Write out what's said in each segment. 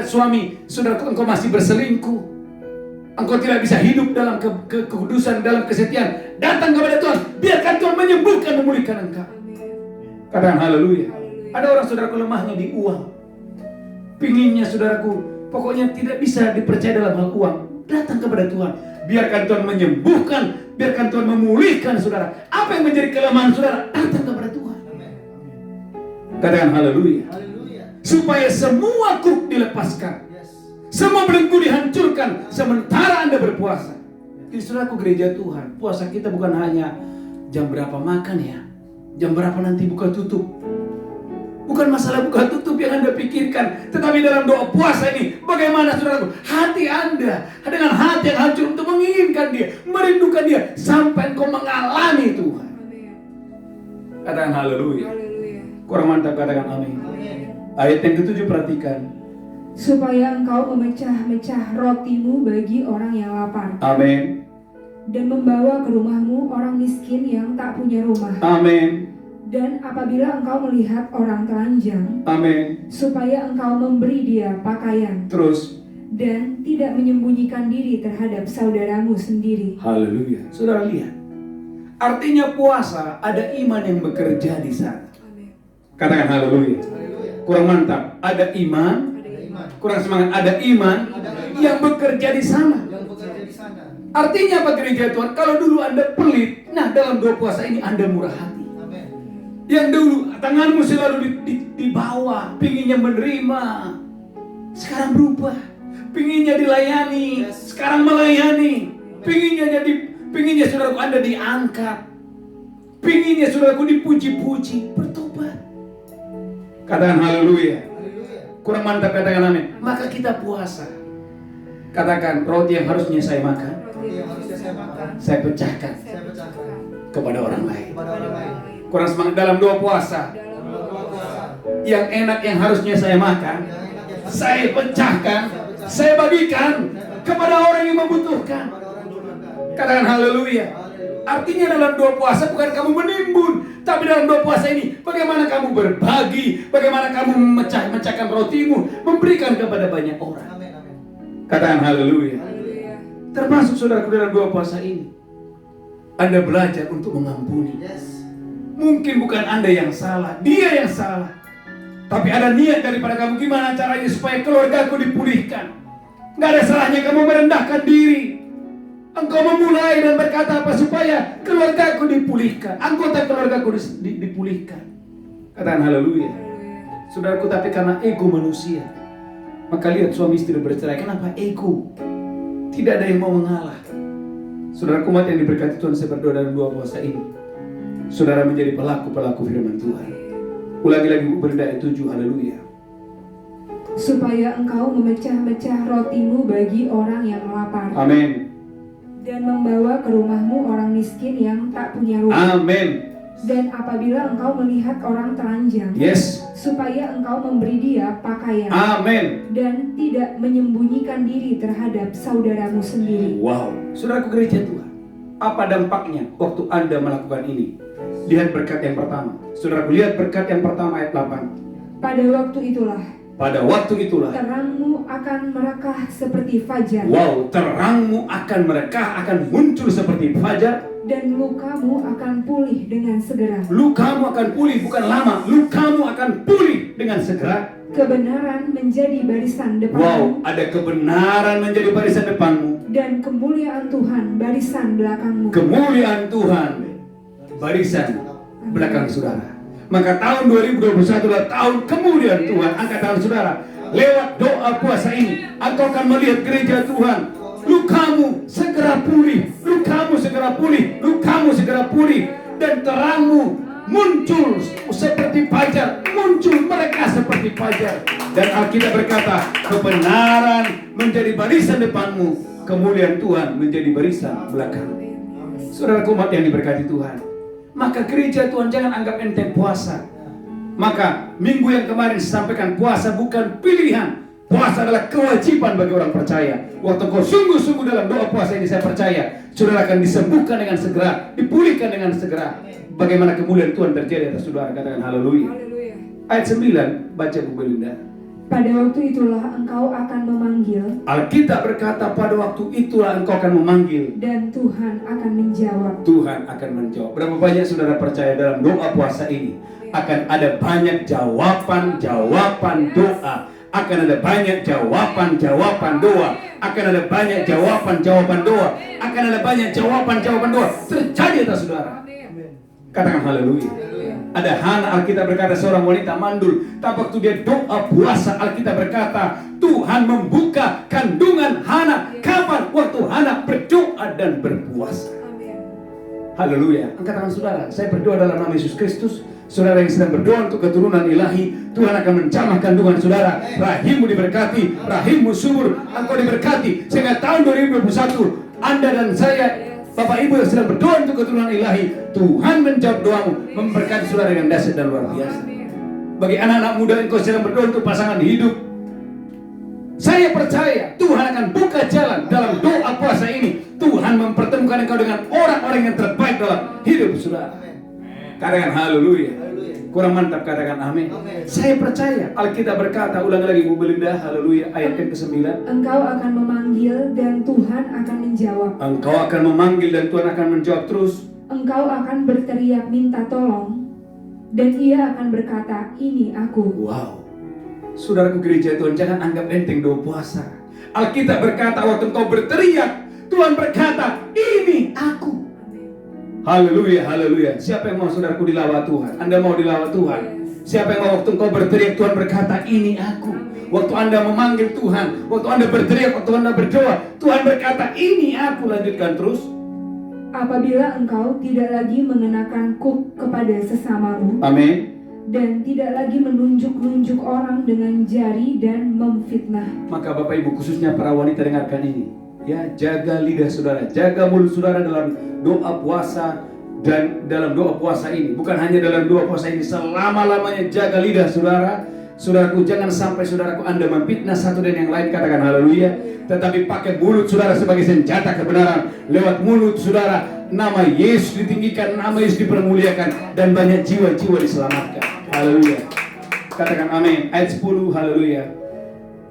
suami, saudara, engkau masih berselingkuh, engkau tidak bisa hidup dalam kekudusan, dalam kesetiaan, datang kepada Tuhan. Biarkan Tuhan menyembuhkan, memulihkan engkau. Katakan haleluya. Ada orang, saudaraku, lemahnya di uang. Pinginnya, saudaraku, pokoknya tidak bisa dipercaya dalam hal uang. Datang kepada Tuhan. Biarkan Tuhan menyembuhkan, biarkan Tuhan memulihkan saudara. Apa yang menjadi kelemahan saudara, datang kepada Tuhan. Katakan haleluya. Supaya semua kruk dilepaskan, semua belenggu dihancurkan sementara Anda berpuasa. Jadi saudaraku, gereja Tuhan, puasa kita bukan hanya jam berapa makan ya, jam berapa nanti buka tutup. Bukan masalah buka tutup yang Anda pikirkan, tetapi dalam doa puasa ini, bagaimana saudaraku, hati Anda dengan hati yang hancur untuk menginginkan Dia, merindukan Dia, sampai engkau mengalami Tuhan. Katakan haleluya. Kurang mantap, katakan amin. Ayat yang ke-7 perhatikan. Supaya engkau memecah-mecah rotimu bagi orang yang lapar. Amin. Dan membawa ke rumahmu orang miskin yang tak punya rumah. Amin. Dan apabila engkau melihat orang telanjang, amin, supaya engkau memberi dia pakaian. Terus. Dan tidak menyembunyikan diri terhadap saudaramu sendiri. Haleluya. Saudara lihat, artinya puasa ada iman yang bekerja di sana. Katakan haleluya. Kurang mantap, ada iman. Kurang semangat, ada iman yang bekerja di sana. Artinya apa gereja Tuhan? Kalau dulu Anda pelit, nah dalam doa puasa ini Anda murah hati. Yang dulu tanganmu selalu di bawah, pinginnya menerima, sekarang berubah. Pinginnya dilayani, sekarang melayani. Pinginnya saudaraku Anda diangkat. Pinginnya saudaraku dipuji-puji, bertobat. Katakan haleluya. Kurang mantap, katakan amin. Maka kita puasa. Katakan, roti yang harusnya saya makan, saya pecahkan kepada orang lain. Kurang semangat dalam doa puasa. Yang enak yang harusnya saya makan, saya pecahkan, saya bagikan kepada orang yang membutuhkan. Katakan haleluya. Artinya dalam doa puasa bukan kamu menimbun, tapi dalam doa puasa ini bagaimana kamu berbagi, bagaimana kamu memecahkan rotimu, memberikan kepada banyak orang. Katakan haleluya. Termasuk saudaraku dalam doa puasa ini, Anda belajar untuk mengampuni. Mungkin bukan Anda yang salah, dia yang salah. Tapi ada niat daripada kamu, gimana caranya supaya keluargaku dipulihkan. Gak ada salahnya kamu merendahkan diri. Engkau memulai dan berkata apa supaya keluargaku dipulihkan, anggota keluargaku dipulihkan. Katakan haleluya. Saudaraku, tapi karena ego manusia, maka lihat suami istri bercerai. Kenapa? Ego. Tidak ada yang mau mengalah. Saudaraku, umat yang diberkati Tuhan, saya berdoa dalam doa puasa ini, saudara menjadi pelaku-pelaku firman Tuhan. Ulangi lagi Berda 7, haleluya. Supaya engkau memecah-mecah rotimu bagi orang yang lapar. Amin. Dan membawa ke rumahmu orang miskin yang tak punya rumah. Amin. Dan apabila engkau melihat orang telanjang, supaya engkau memberi dia pakaian. Amin. Dan tidak menyembunyikan diri terhadap saudaramu sendiri. Wow. Saudaraku gereja Tuhan, apa dampaknya waktu Anda melakukan ini? Lihat berkat yang pertama. Saudaraku, lihat berkat yang pertama ayat 8. Pada waktu itulah terangmu akan merekah seperti fajar. Wow, terangmu akan merekah, akan muncul seperti fajar. Dan lukamu akan pulih dengan segera. Lukamu akan pulih, bukan lama. Lukamu akan pulih dengan segera. Kebenaran menjadi barisan depanmu. Wow, ada kebenaran menjadi barisan depanmu. Dan kemuliaan Tuhan barisan belakangmu. Kemuliaan Tuhan barisan belakang saudara. Maka tahun 2021 adalah tahun kemuliaan Tuhan angkatan saudara. Lewat doa puasa ini, engkau akan melihat gereja Tuhan. Lukamu segera pulih, lukamu segera pulih, lukamu segera pulih. Dan terangmu muncul seperti fajar, muncul mereka seperti fajar. Dan Alkitab berkata, kebenaran menjadi barisan depanmu, kemuliaan Tuhan menjadi barisan belakang. Saudara umat yang diberkati Tuhan, maka gereja Tuhan jangan anggap enteng puasa. Maka minggu yang kemarin sampaikan, puasa bukan pilihan. Puasa adalah kewajiban bagi orang percaya. Waktu kau sungguh-sungguh dalam doa puasa ini, saya percaya saudara akan disembuhkan dengan segera, dipulihkan dengan segera. Bagaimana kemuliaan Tuhan terjadi atas saudara. Katakan haleluya. Ayat 9, baca Bu Belinda. pada waktu itulah engkau akan memanggil, Alkitab berkata pada waktu itulah engkau akan memanggil, dan Tuhan akan menjawab. Tuhan akan menjawab. Berapa banyak saudara percaya dalam doa puasa ini akan ada banyak jawaban-jawaban doa, akan ada banyak jawaban-jawaban doa, akan ada banyak jawaban-jawaban doa, akan ada banyak jawaban-jawaban doa terjadi atas saudara. Katakan haleluya. Ada Hana, Alkitab berkata seorang wanita mandul, tapi waktu dia doa puasa, Alkitab berkata Tuhan membuka kandungan Hana. Kapan? Waktu Hana berdoa dan berpuasa. Haleluya. Angkat tangan saudara. Saya berdoa dalam nama Yesus Kristus. Saudara yang sedang berdoa untuk keturunan ilahi, Tuhan akan menjamah kandungan saudara. Rahimmu diberkati, rahimmu subur, engkau diberkati. Sehingga tahun 2021 Anda dan saya, Bapak Ibu yang sedang berdoa untuk keturunan ilahi, Tuhan menjawab doamu, memberkati saudara dengan dahsyat dan luar biasa. Bagi anak-anak muda yang kau sedang berdoa untuk pasangan hidup, saya percaya Tuhan akan buka jalan dalam doa puasa ini. Tuhan mempertemukan engkau dengan orang-orang yang terbaik dalam hidup saudara. Katakan haleluya. Kurang mantap katakan amin. Saya percaya Alkitab berkata, ulang lagi Bu Belinda, haleluya, ayat yang ke-9. Engkau akan memanggil dan Tuhan akan menjawab. Engkau akan memanggil dan Tuhan akan menjawab terus. Engkau akan berteriak minta tolong, dan Ia akan berkata, ini aku. Wow. Saudaraku gereja Tuhan, jangan anggap enteng doa puasa. Alkitab berkata waktu engkau berteriak, Tuhan berkata, ini aku. Haleluya, haleluya. Siapa yang mau saudaraku dilawat Tuhan? Anda mau dilawat Tuhan? Siapa yang mau waktu engkau berteriak, Tuhan berkata, ini aku. Waktu Anda memanggil Tuhan, waktu Anda berteriak, waktu Anda berdoa, Tuhan berkata, ini aku. Lanjutkan terus. Apabila engkau tidak lagi mengenakan kuk kepada sesamamu, Amin. dan tidak lagi menunjuk-nunjuk orang dengan jari dan memfitnah. Maka Bapak Ibu, khususnya para wanita, dengarkan ini. Ya, jaga lidah saudara, jaga mulut saudara dalam doa puasa dan dalam doa puasa ini. Bukan hanya dalam doa puasa ini, selama-lamanya jaga lidah saudara. Saudaraku, jangan sampai saudaraku Anda memfitnah satu dan yang lain, katakan haleluya. Tetapi pakai mulut saudara sebagai senjata kebenaran. Lewat mulut saudara, nama Yesus ditinggikan, nama Yesus dipermuliakan, dan banyak jiwa-jiwa diselamatkan. Haleluya. Katakan amin. Ayat 10, haleluya.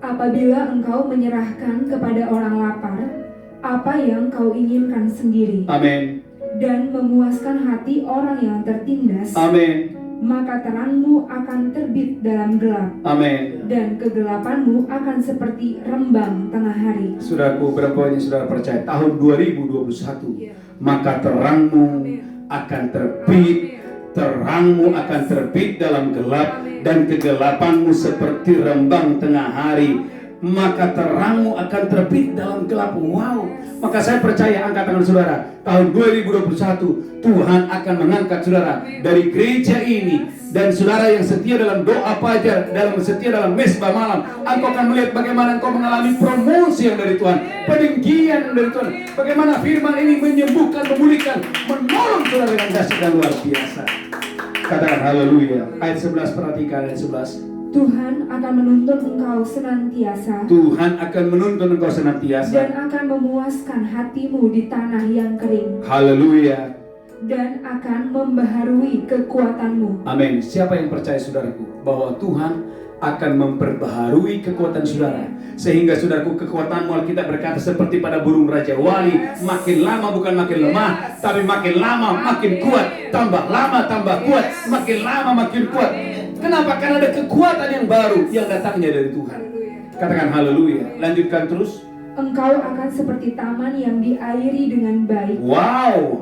Apabila engkau menyerahkan kepada orang lapar apa yang kau inginkan sendiri, Amin. dan memuaskan hati orang yang tertindas, Amin. maka terangmu akan terbit dalam gelap, Amin. dan kegelapanmu akan seperti rembang tengah hari. Saudaraku, berapa banyak saudara percaya tahun 2021 maka terangmu akan terbit, terangmu akan terbit dalam gelap, dan kegelapanmu seperti rembang tengah hari. Maka terangmu akan terbit dalam gelap. Wow. Maka saya percaya, angkat tangan saudara, tahun 2021 Tuhan akan mengangkat saudara dari gereja ini. Dan saudara yang setia dalam doa fajar, dalam setia dalam mesbah malam, engkau akan melihat bagaimana engkau mengalami promosi yang dari Tuhan, peninggian yang dari Tuhan. Bagaimana firman ini menyembuhkan, memulihkan, menolong saudara dengan dahsyat dan luar biasa. Katakan haleluya. Ayat 11, perhatikan ayat 11. Tuhan akan menuntun engkau senantiasa, Tuhan akan menuntun engkau senantiasa, dan akan memuaskan hatimu di tanah yang kering, haleluya, dan akan membaharui kekuatanmu. amin. Siapa yang percaya saudaraku bahwa Tuhan akan memperbaharui kekuatan saudara, sehingga saudaraku kekuatanmu, Alkitab berkata seperti pada burung raja wali, makin lama bukan makin lemah, tapi makin lama makin kuat, tambah lama tambah kuat, makin lama makin kuat. Kenapa? Karena ada kekuatan yang baru yang datangnya dari Tuhan. Katakan haleluya. Lanjutkan terus. Engkau akan seperti taman yang diairi dengan baik, Wow.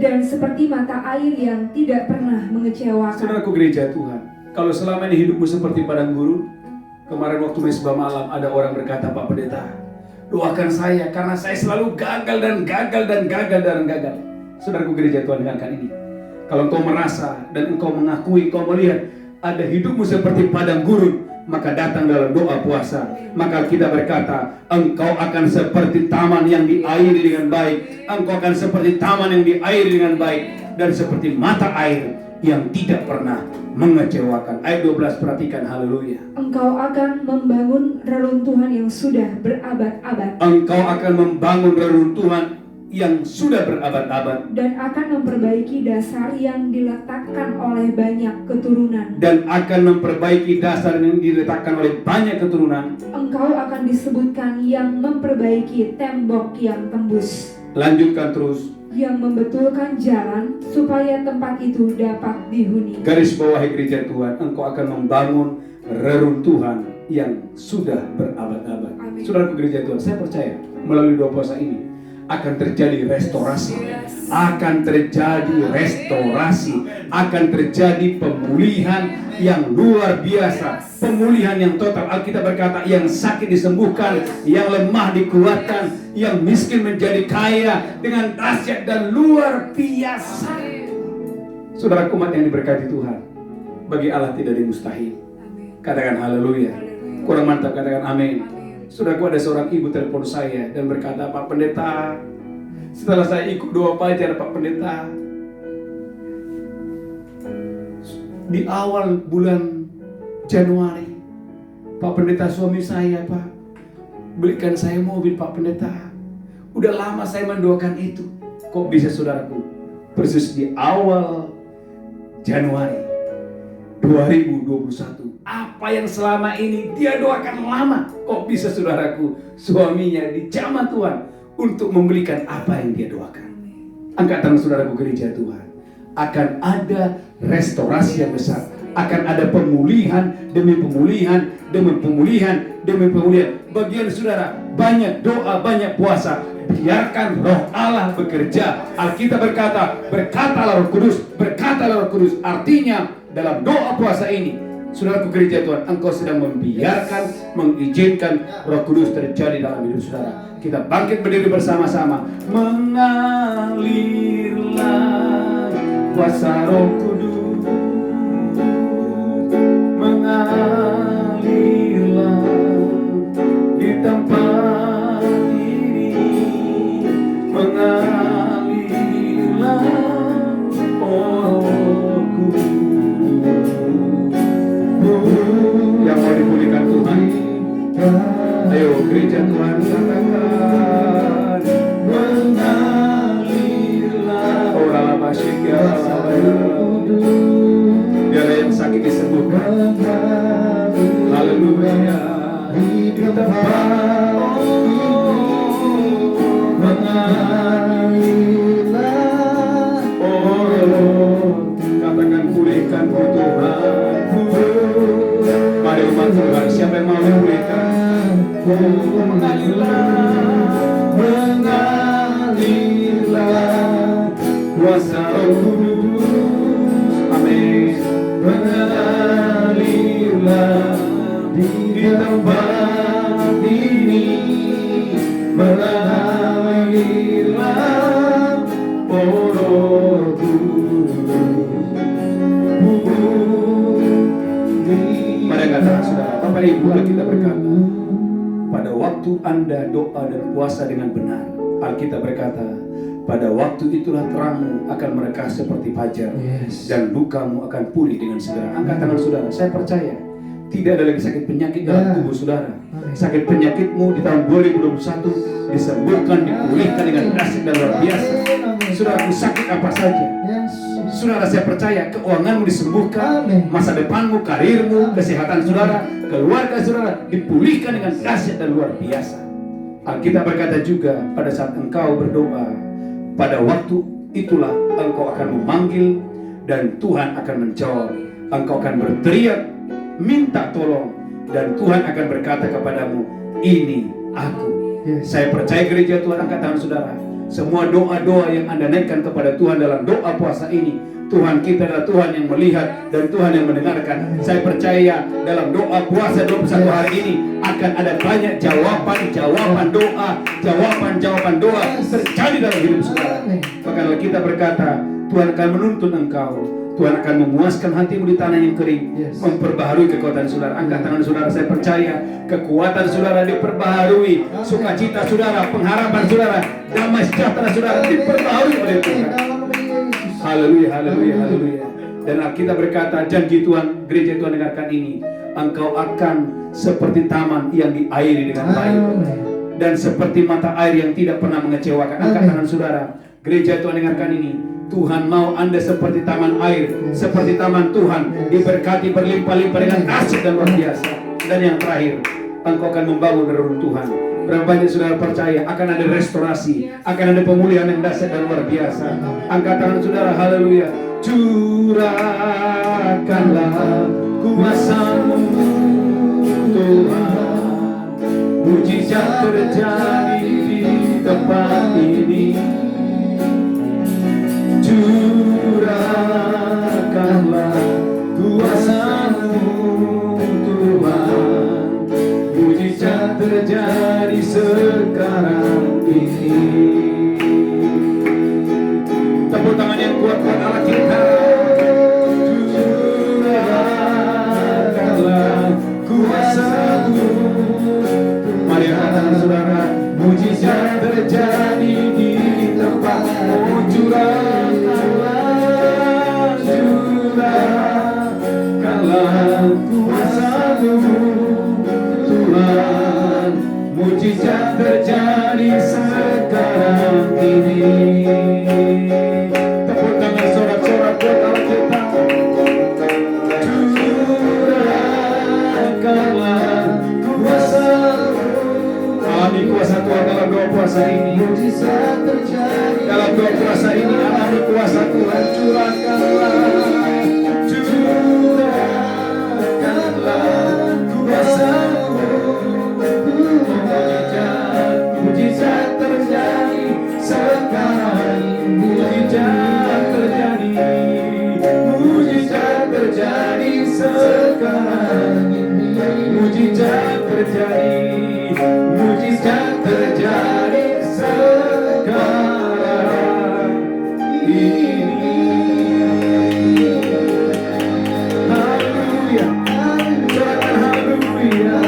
dan seperti mata air yang tidak pernah mengecewakan. Saudaraku gereja Tuhan, kalau selama ini hidupmu seperti padang gurun, kemarin waktu mesbah malam ada orang berkata, Pak Pendeta, doakan saya karena saya selalu gagal dan gagal dan gagal dan gagal. Saudaraku gereja Tuhan, dengarkan ini. Kalau engkau merasa dan engkau mengakui, engkau melihat ada hidupmu seperti padang gurun, maka datang dalam doa puasa. Maka kita berkata, engkau akan seperti taman yang diairi dengan baik. Engkau akan seperti taman yang diairi dengan baik, dan seperti mata air yang tidak pernah mengecewakan. Ayat 12, perhatikan, haleluya. Engkau akan membangun reruntuhan yang sudah berabad-abad, Engkau akan membangun reruntuhan yang sudah berabad-abad, dan akan memperbaiki dasar yang diletakkan oleh banyak keturunan. Engkau akan disebutkan yang memperbaiki tembok yang tembus. Lanjutkan terus. Yang membetulkan jalan supaya tempat itu dapat dihuni. Garis bawahi gereja Tuhan, engkau akan membangun reruntuhan yang sudah berabad-abad. Saudaraku gereja Tuhan, saya percaya melalui doa puasa ini akan terjadi restorasi, akan terjadi restorasi, akan terjadi pemulihan yang luar biasa, pemulihan yang total. Alkitab berkata, yang sakit disembuhkan, yang lemah dikuatkan, yang miskin menjadi kaya dengan dahsyat dan luar biasa. Saudara umat yang diberkati Tuhan, bagi Allah tidak ada yang mustahil. Katakan haleluya. Kurang mantap, katakan amin. Saudaraku, ada seorang ibu telepon saya dan berkata, Pak Pendeta, setelah saya ikut doa pajar Pak Pendeta, di awal bulan Januari, Pak Pendeta, suami saya Pak belikan saya mobil Pak Pendeta. Udah lama saya mendoakan itu. Kok bisa saudaraku? Persis di awal Januari 2021, apa yang selama ini dia doakan lama, kok bisa saudaraku, suaminya dijamah Tuhan untuk membelikan apa yang dia doakan. Angkat tangan saudaraku gereja Tuhan. Akan ada restorasi yang besar, akan ada pemulihan demi pemulihan demi pemulihan demi pemulihan. Bagian saudara, banyak doa, banyak puasa. Biarkan Roh Allah bekerja. Alkitab berkata, berkatalah Roh Kudus, berkatalah Roh Kudus. Artinya dalam doa puasa ini, saudaraku gereja Tuhan, engkau sedang membiarkan, mengizinkan Roh Kudus terjadi dalam hidup saudara. Kita bangkit berdiri bersama-sama. Mengalirlah kuasa Roh Kudus, mengalirlah di tempat ini, mengalirlah Roh Kudus. Yang mau dipulihkan Tuhan, ayo gereja Tuhan katakan, mengalirlah orang asyik ya biar yang sakit disembuhkan. Haleluya. Di tempat mengalirlah katakan, pulihkan Tuhan. Mari umat Tuhan, siapa yang mau dipulihkan? Mengalirlah kuasa Roh Kudus. Amin. Mengalirlah di tempat ini, mengalirlah Roh Kudus. Mari katakan saudara, Bapak Ibu, kita berkata, pada waktu Anda doa dan puasa dengan benar, Alkitab berkata, pada waktu itulah terangmu akan merekah seperti fajar, dan lukamu akan pulih dengan segera. Angkat tangan saudara, saya percaya tidak ada lagi sakit penyakit dalam tubuh saudara. Sakit penyakitmu di tahun 2021 disembuhkan, dipulihkan dengan dahsyat dan luar biasa. Saudaraku, sakit apa saja, saudara, saya percaya keuanganmu disembuhkan, masa depanmu, karirmu, kesehatan saudara, keluarga saudara dipulihkan dengan dahsyat dan luar biasa. Alkitab berkata juga, pada saat engkau berdoa, pada waktu itulah engkau akan memanggil dan Tuhan akan menjawab. Engkau akan berteriak, minta tolong, dan Tuhan akan berkata kepadamu, ini aku. Saya percaya gereja Tuhan, angkat tangan saudara. Semua doa-doa yang Anda naikkan kepada Tuhan dalam doa puasa ini, Tuhan kita adalah Tuhan yang melihat dan Tuhan yang mendengarkan. Saya percaya dalam doa puasa 21 hari ini akan ada banyak jawaban doa terjadi dalam hidup saudara. Maka kita berkata, Tuhan akan menuntun engkau, Tuhan akan memuaskan hatimu di tanah yang kering, memperbaharui kekuatan saudara. Angkat tangan saudara, saya percaya kekuatan saudara diperbaharui, sukacita saudara, pengharapan saudara, damai sejahtera saudara diperbaharui oleh Tuhan. Haleluya, haleluya, haleluya. Dan Alkitab berkata, janji Tuhan, gereja Tuhan dengarkan ini, engkau akan seperti taman yang diairi dengan baik. dan seperti mata air yang tidak pernah mengecewakan. Angkat tangan saudara. Gereja Tuhan, dengarkan ini. Tuhan mau Anda seperti taman air, seperti taman Tuhan, diberkati berlimpah-limpah dengan kasih dan luar biasa. Dan yang terakhir, engkau akan membangun reruntuhan. Berapa banyak saudara percaya akan ada restorasi, akan ada pemulihan yang dahsyat dan luar biasa. Angkat tangan saudara, haleluya. Curahkanlah kuasa-Mu Tuhan, mujizat terjadi di tempat ini. Curahkanlah kuasa-Mu Tuhan, mujizat terjadi sekarang ini. Tepuk tangan yang kuat buat Allah kita. Curahkanlah kuasa-Mu. Mari angkat saudara. Mujizat terjadi di tempat. Oh, curahkanlah kuasa-Mu Tuhan, mujizat terjadi sekarang ini. Tepuk tangan sorak-sorak buat Allah kita. Curahkanlah kuasa-Mu. Alami kuasa Tuhan dalam doa puasa ini. Mujizat terjadi dalam doa puasa ini. Alami kuasa Tuhan. Curahkanlah kuasa-Mu. Mujizat terjadi sekarang. Mujizat terjadi. Mujizat terjadi sekarang. Mujizat terjadi. Mujizat terjadi sekarang ini. Haleluya. Haleluya.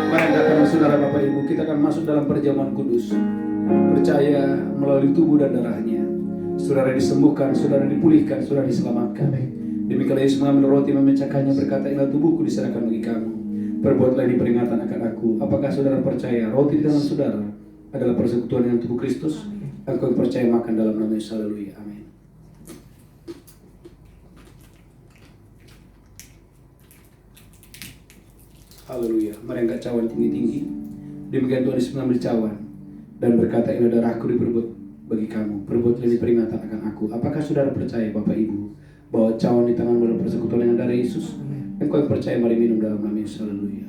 Mari datang saudara Bapak Ibu, kita akan masuk dalam perjamuan kudus. Percaya melalui tubuh dan darahnya, saudara disembuhkan, saudara dipulihkan, saudara diselamatkan. Demikianlah Yesus mengambil roti, memecahkannya, berkata, inilah tubuhku diserahkan bagi kamu. Perbuatlah ini peringatan akan aku. Apakah saudara percaya roti di tangan saudara adalah persekutuan dengan tubuh Kristus? Engkau yang percaya makan dalam nama Yesus. Haleluya. Amin. Haleluya. Mari angkat cawan tinggi-tinggi. Demikian Tuhan Yesus mengambil cawan dan berkata, ini darahku diperbuat bagi kamu. Perbuatlah ini peringatan akan aku. Apakah saudara percaya Bapak Ibu bahwa cawan di tangan adalah persekutuan dengan darah Yesus? Engkau yang percaya, mari minum dalam nama Yesus. Haleluya.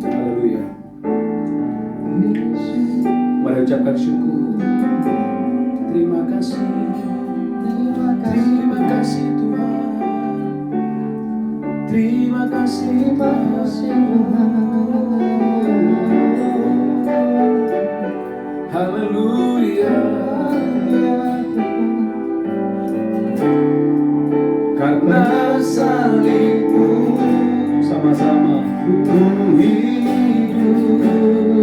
Haleluya. Mari ucapkan syukur. Terima kasih. Terima kasih Tuhan. Terima kasih Tuhan. Haleluya. Karena salibmu sama-sama ku hidup.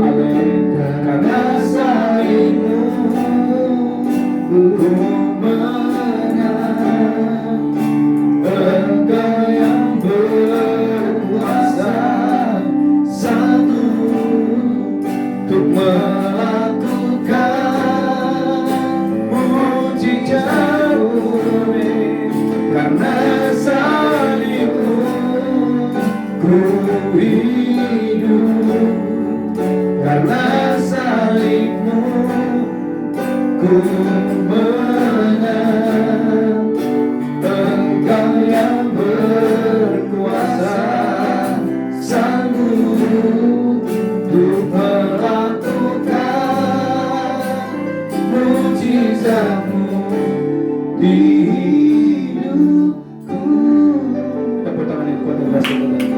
Amin. Karena salibmu ku menang. Engkau yang berkuasa sanggup untuk melakukan mujizat-Mu. Karena salibmu ku hidup. Karena salibmu ku menang. Engkau yang berkuasa sanggup untuk melakukan mujizat-Mu di hidupku. Tepuk tangan yang kuat dan saudara.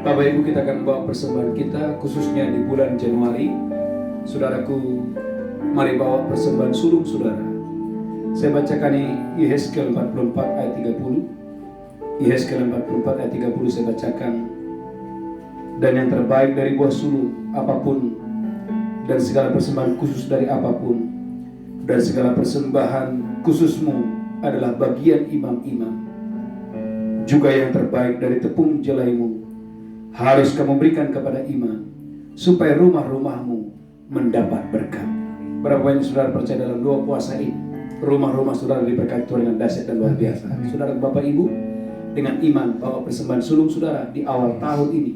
Bapak Ibu, kita akan bawa persembahan kita khususnya di bulan Januari. Saudaraku, mari bawa persembahan sulung saudara. Saya bacakan Yehezkiel 44 ayat 30. Yehezkiel 44 ayat 30 saya bacakan. Dan yang terbaik dari buah sulung apapun, dan segala persembahan khusus dari apapun, dan segala persembahan khususmu adalah bagian imam-imam. Juga yang terbaik dari tepung jelaimu harus kamu berikan kepada imam, supaya rumah-rumahmu mendapat berkat. Berapa banyak saudara percaya dalam doa puasa ini, rumah-rumah saudara diberkati Tuhan dengan dahsyat dan luar biasa. Saudara Bapak Ibu, dengan iman bawa persembahan sulung saudara di awal tahun ini,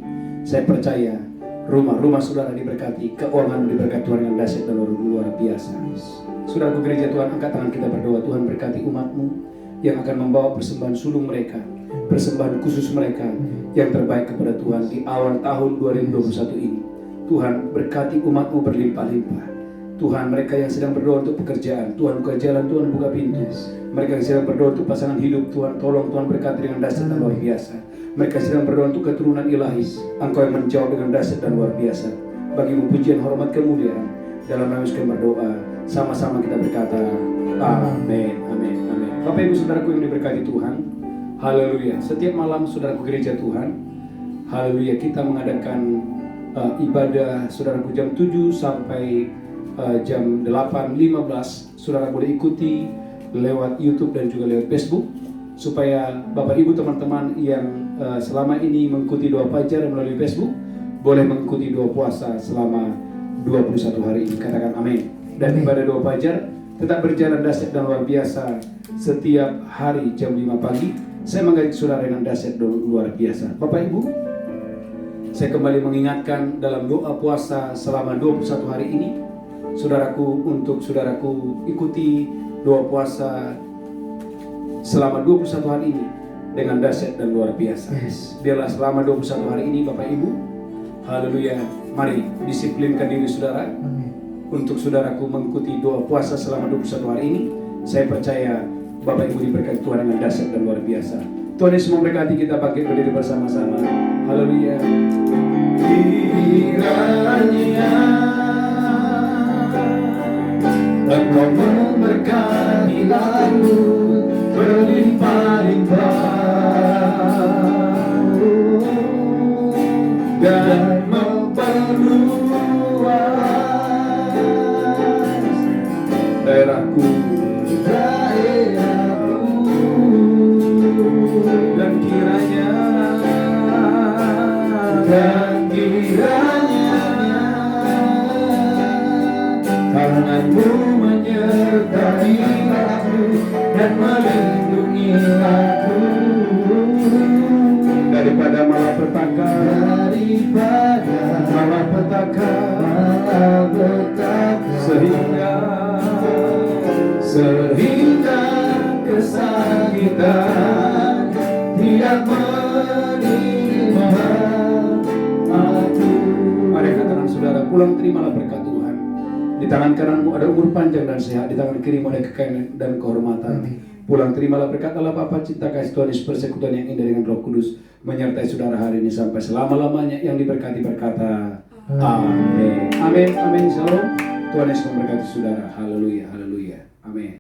saya percaya rumah-rumah saudara diberkati, keuangan diberkati Tuhan dengan dahsyat dan luar biasa. Saudaraku gereja Tuhan, angkat tangan kita berdoa. Tuhan berkati umatmu yang akan membawa persembahan sulung mereka, persembahan khusus mereka yang terbaik kepada Tuhan di awal tahun 2021 ini. Tuhan berkati umatmu berlimpah-limpah. Tuhan, mereka yang sedang berdoa untuk pekerjaan, Tuhan buka jalan, Tuhan buka pintu. Mereka yang sedang berdoa untuk pasangan hidup, Tuhan tolong, Tuhan berkati dengan dahsyat dan luar biasa. Mereka sedang berdoa untuk keturunan ilahi, Engkau yang menjawab dengan dahsyat dan luar biasa. Bagimu pujian, hormat, kemuliaan. Dalam nama Yesus kami berdoa, sama-sama kita berkata, amin, amin, amin. Bapak Ibu saudaraku yang diberkati Tuhan, haleluya. Setiap malam saudaraku gereja Tuhan, haleluya, kita mengadakan ibadah saudaraku jam 7 sampai jam 8.15. Saudara boleh ikuti lewat YouTube dan juga lewat Facebook, supaya Bapak Ibu teman-teman yang selama ini mengikuti doa fajar melalui Facebook boleh mengikuti doa puasa selama 21 hari ini. Katakan amin. Dan ibadah doa fajar tetap berjalan dahsyat dan luar biasa setiap hari jam 5 pagi. Saya mengajak saudara dengan dahsyat dan luar biasa. Bapak Ibu, saya kembali mengingatkan dalam doa puasa selama 21 hari ini, saudaraku, untuk saudaraku ikuti doa puasa selama 21 hari ini dengan dahsyat dan luar biasa. Biarlah selama 21 hari ini Bapak Ibu, haleluya, mari disiplinkan diri saudara untuk saudaraku mengikuti doa puasa selama 21 hari ini. Saya percaya Bapak Ibu diberkati Tuhan dengan dahsyat dan luar biasa. Tuhan Yesus memberkati kita, bangkit berdiri bersama-sama. Haleluya. Kiranya Engkau memberkati lalu berlimpah-limpah dan memperluas daerahku dan kiranya tanganmu menyertai aku dan melindungi aku daripada malapetaka, sehingga kesakitan tidak menimpa aku. Mari katakan saudara, pulang terimalah berkat Tuhan. Di tangan kananmu ada umur panjang dan sehat, di tangan kirimu ada kekayaan dan kehormatan. Pulang terimalah berkat Allah Bapa, cinta kasih Tuhan Yesus, persekutuan yang indah dengan Roh Kudus menyertai saudara hari ini sampai selama-lamanya. Yang diberkati berkata amin. Amin, amin, shalom. Tuhan Yesus memberkati saudara. Haleluya, haleluya. Amin.